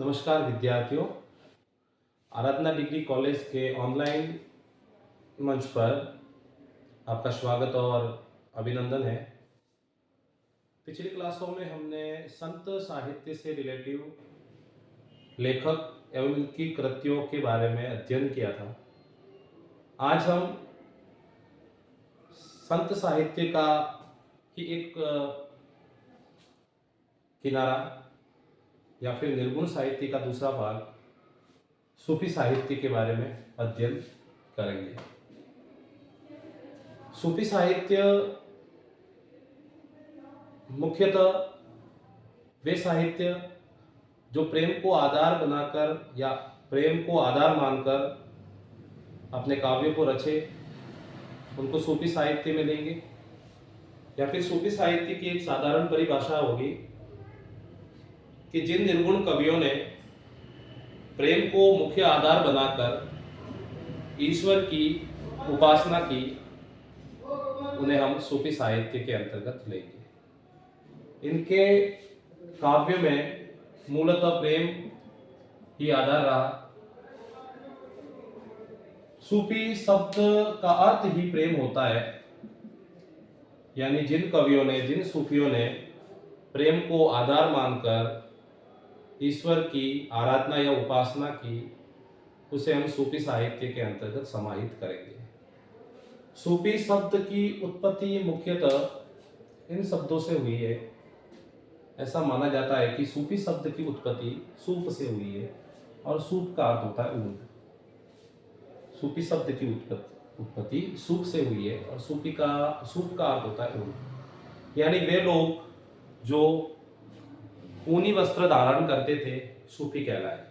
नमस्कार विद्यार्थियों। आराधना degree college के ऑनलाइन मंच पर आपका स्वागत और अभिनंदन है। पिछली क्लासों में हमने संत साहित्य से रिलेटिव लेखक एवं उनकी कृतियों के बारे में अध्ययन किया था। आज हम संत साहित्य का ही एक किनारा या फिर निर्गुण साहित्य का दूसरा भाग सूफी साहित्य के बारे में अध्ययन करेंगे। सूफी साहित्य मुख्यतः वे साहित्य जो प्रेम को आधार बनाकर या प्रेम को आधार मानकर अपने काव्यों को रचे, उनको सूफी साहित्य में लेंगे। या फिर सूफी साहित्य की एक साधारण परिभाषा होगी कि जिन निर्गुण कवियों ने प्रेम को मुख्य आधार बनाकर ईश्वर की उपासना की, उन्हें हम सूफी साहित्य के अंतर्गत लेंगे। इनके काव्य में मूलतः प्रेम ही आधार रहा। सूफी शब्द का अर्थ ही प्रेम होता है, यानी जिन कवियों ने, जिन सूफियों ने प्रेम को आधार मानकर ईश्वर की आराधना या उपासना की, उसे हम सूफी साहित्य के अंतर्गत समाहित करेंगे। सूफी शब्द की उत्पत्ति मुख्यतः इन शब्दों से हुई है। ऐसा माना जाता है कि सूफी शब्द की उत्पत्ति सूफ से हुई है और सूफ का अर्थ होता है ऊन। सूफी शब्द की उत्पत्ति सूफ से हुई है और सूफ का अर्थ होता है ऊन। यानी वे लोग जो ऊनी वस्त्र धारण करते थे, सूफी कहलाए।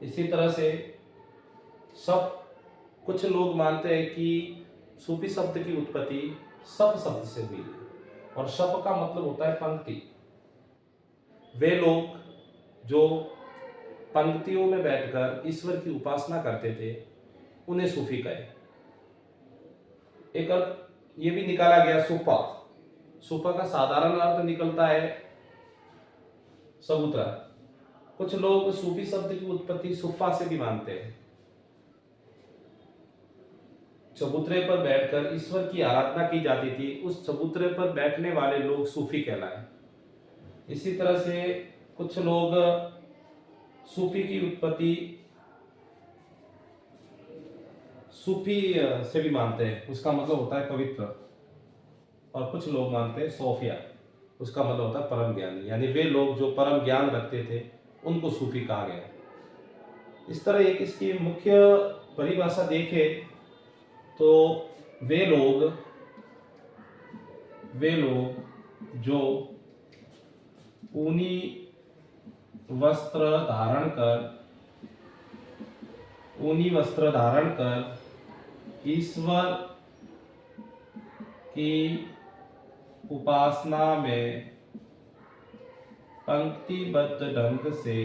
इसी तरह से कुछ लोग मानते हैं कि सूफी शब्द की उत्पत्ति शप शब्द से हुई है और शप का मतलब होता है पंक्ति। वे लोग जो पंक्तियों में बैठकर ईश्वर की उपासना करते थे, उन्हें सूफी कहे। एक अर्थ ये भी निकाला गया सूफा। सूफा का साधारण अर्थ निकलता है चबूतरा। कुछ लोग सूफी शब्द की उत्पत्ति सुफा से भी मानते हैं। चबूतरे पर बैठकर ईश्वर की आराधना की जाती थी, उस चबूतरे पर बैठने वाले लोग सूफी कहलाए। इसी तरह से कुछ लोग सूफी की उत्पत्ति सूफी से भी मानते हैं, उसका मतलब होता है पवित्र। और कुछ लोग मानते हैं सोफिया, उसका मतलब होता है परम ज्ञानी। यानी वे लोग जो परम ज्ञान रखते थे, उनको सूफी कहा गया। इस तरह एक इसकी मुख्य परिभाषा देखें तो वे लोग जो ऊनी वस्त्र धारण कर ईश्वर की उपासना में पंक्तिबद्ध ढंग से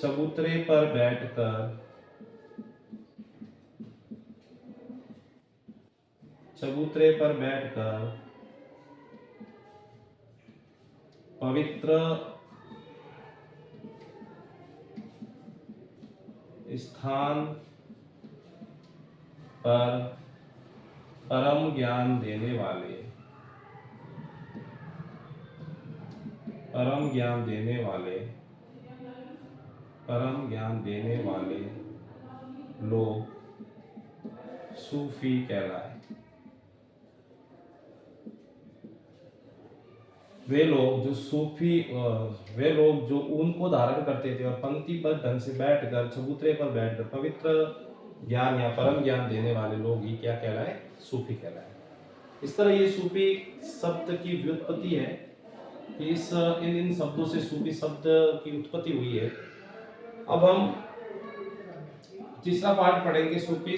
चबूतरे पर बैठकर पवित्र स्थान पर परम ज्ञान देने वाले लोग सूफी कहलाए। वे लोग जो ऊन को धारण करते थे और पंक्तिबद्ध ढंग से बैठकर चबूतरे पर बैठकर पवित्र ज्ञान या परम ज्ञान देने वाले लोग ही क्या कहलाए? सूफी कहलाए। इस तरह ये सूफी शब्द की व्युत्पत्ति है कि इन शब्दों से सूफी शब्द की उत्पत्ति हुई है। अब हम तीसरा पार्ट पढ़ेंगे, सूफी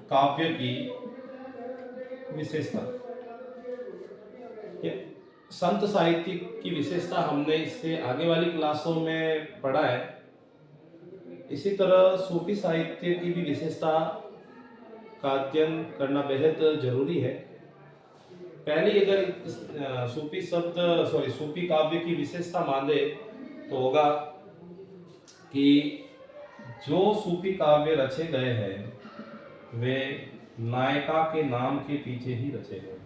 काव्य की विशेषता। संत साहित्य की विशेषता हमने इससे आगे वाली क्लासों में पढ़ा है। इसी तरह सूफी साहित्य की भी विशेषता का अध्ययन करना बेहद जरूरी है। पहली अगर सूफी शब्द सूफी काव्य की विशेषता माने तो होगा कि जो सूफी काव्य रचे गए हैं वे नायिका के नाम के पीछे ही रचे गए।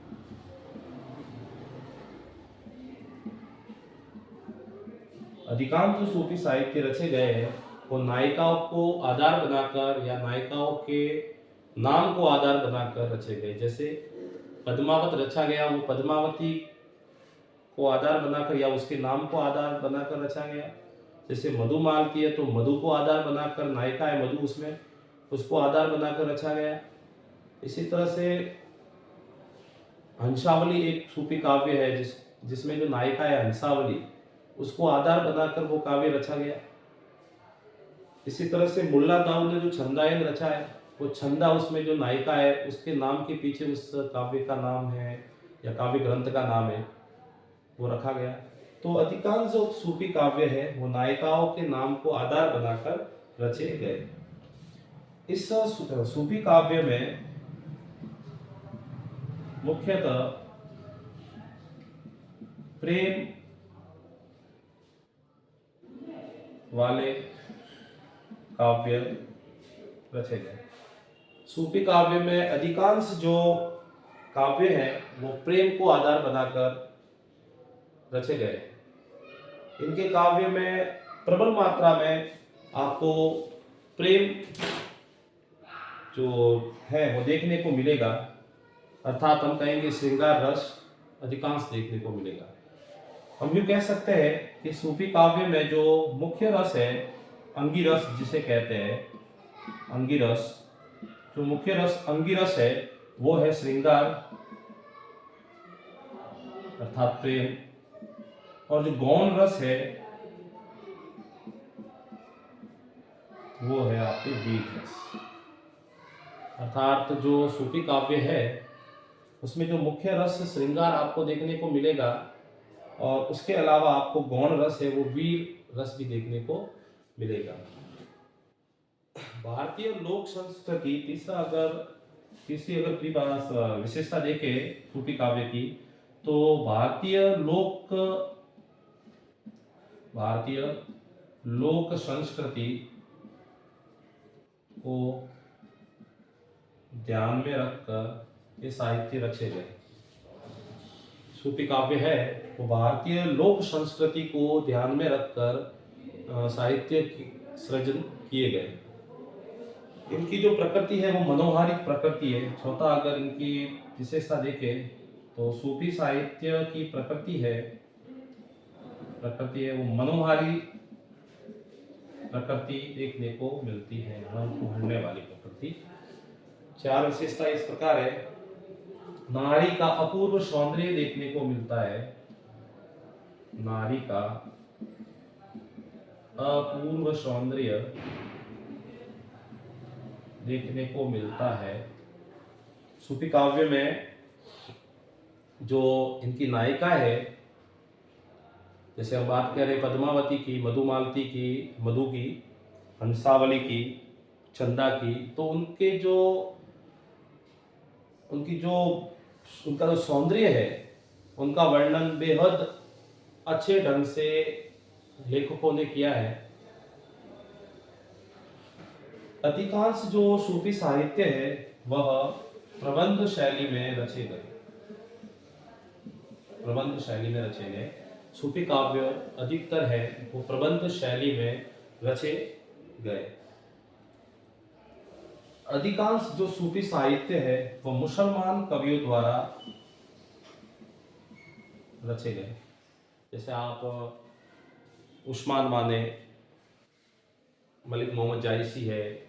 अधिकांश जो सूफी साहित्य रचे गए हैं वो नायिकाओं को आधार बनाकर या नायिकाओं के नाम को आधार बनाकर रचे गए। जैसे पद्मावत रचा गया, वो पद्मावती को आधार बनाकर या उसके नाम को आधार बनाकर रचा गया। जैसे मधुमालती है तो मधु को आधार बनाकर, नायिका है मधु, उसमें उसको आधार बनाकर रचा गया। इसी तरह से हंसावली एक सूफी काव्य है जिसमें जो नायिका है हंसावली, उसको आधार बनाकर वो काव्य रचा गया। इसी तरह से मुल्ला दाऊद ने जो छंदायन रचा है, वो छंदा उसमें जो नायिका है उसके नाम के पीछे उस काव्य का नाम है या काव्य ग्रंथ का नाम है वो रखा गया। तो अधिकांश जो सूफी काव्य है वो नायिकाओं के नाम को आधार बनाकर रचे गए। इस सूफी काव्य में मुख्यतः प्रेम वाले काव्य रचे गए। सूफी काव्य में अधिकांश जो काव्य हैं वो प्रेम को आधार बनाकर रचे गए। इनके काव्य में प्रबल मात्रा में आपको प्रेम जो है वो देखने को मिलेगा, अर्थात हम कहेंगे श्रृंगार रस अधिकांश देखने को मिलेगा। हम यूँ कह सकते हैं कि सूफी काव्य में जो मुख्य रस है, अंगिरस जिसे कहते हैं, अंगिरस, जो मुख्य रस अंगिरस है वो है श्रृंगार अर्थात प्रेम, और जो गौण रस है वो है आपके वीर रस। अर्थात जो सूफी काव्य है उसमें जो मुख्य रस श्रृंगार आपको देखने को मिलेगा और उसके अलावा आपको गौण रस है वो वीर रस भी देखने को मिलेगा। भारतीय लोक संस्कृति तीसरी अगर विशेषता देखे सूफी काव्य की, तो भारतीय लोक संस्कृति को ध्यान में रखकर ये साहित्य रचे गए। सूफी काव्य है वो भारतीय लोक संस्कृति को ध्यान में रखकर साहित्य सृजन किए गए। इनकी जो प्रकृति है वो मनोहारिक प्रकृति है। छोटा अगर इनकी विशेषता देखें तो सूफी साहित्य की प्रकृति है वो मनोहारी प्रकृति देखने को मिलती है, मन को हरने वाली प्रकृति। चार विशेषता इस प्रकार है। नारी का अपूर्व सौंदर्य देखने को मिलता है, नारी का अपूर्व सौंदर्य देखने को मिलता है। सूफी काव्य में जो इनकी नायिका है, जैसे हम बात कर रहे पद्मावती की, मधुमालती की, मधु की, हंसावली की, चंदा की, तो उनका जो सौंदर्य है उनका वर्णन बेहद अच्छे ढंग से लेखकों ने किया है। अधिकांश जो सूफी साहित्य है वह प्रबंध शैली में रचे गए। सूफी काव्य अधिकतर है वो प्रबंध शैली में रचे गए। अधिकांश जो सूफी साहित्य है वो मुसलमान कवियों द्वारा रचे गए। जैसे आप उस्मान माने, मलिक मोहम्मद जायसी है,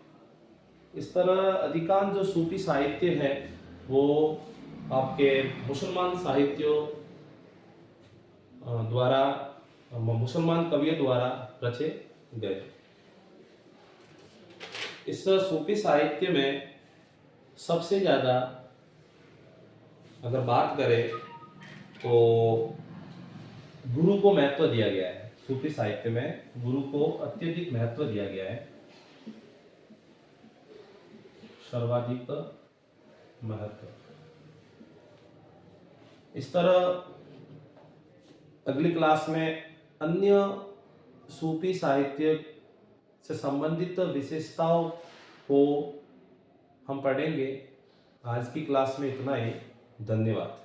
इस तरह अधिकांश जो सूफी साहित्य है वो आपके मुसलमान साहित्यों द्वारा, मुसलमान कवियों द्वारा रचे गए। इस सूफी साहित्य में सबसे ज़्यादा अगर बात करें तो गुरु को महत्व दिया गया है। सूफी साहित्य में गुरु को अत्यधिक महत्व दिया गया है, सर्वाधिक महत्व। इस तरह अगली क्लास में अन्य सूफी साहित्य से संबंधित विशेषताओं को हम पढ़ेंगे। आज की क्लास में इतना ही। धन्यवाद।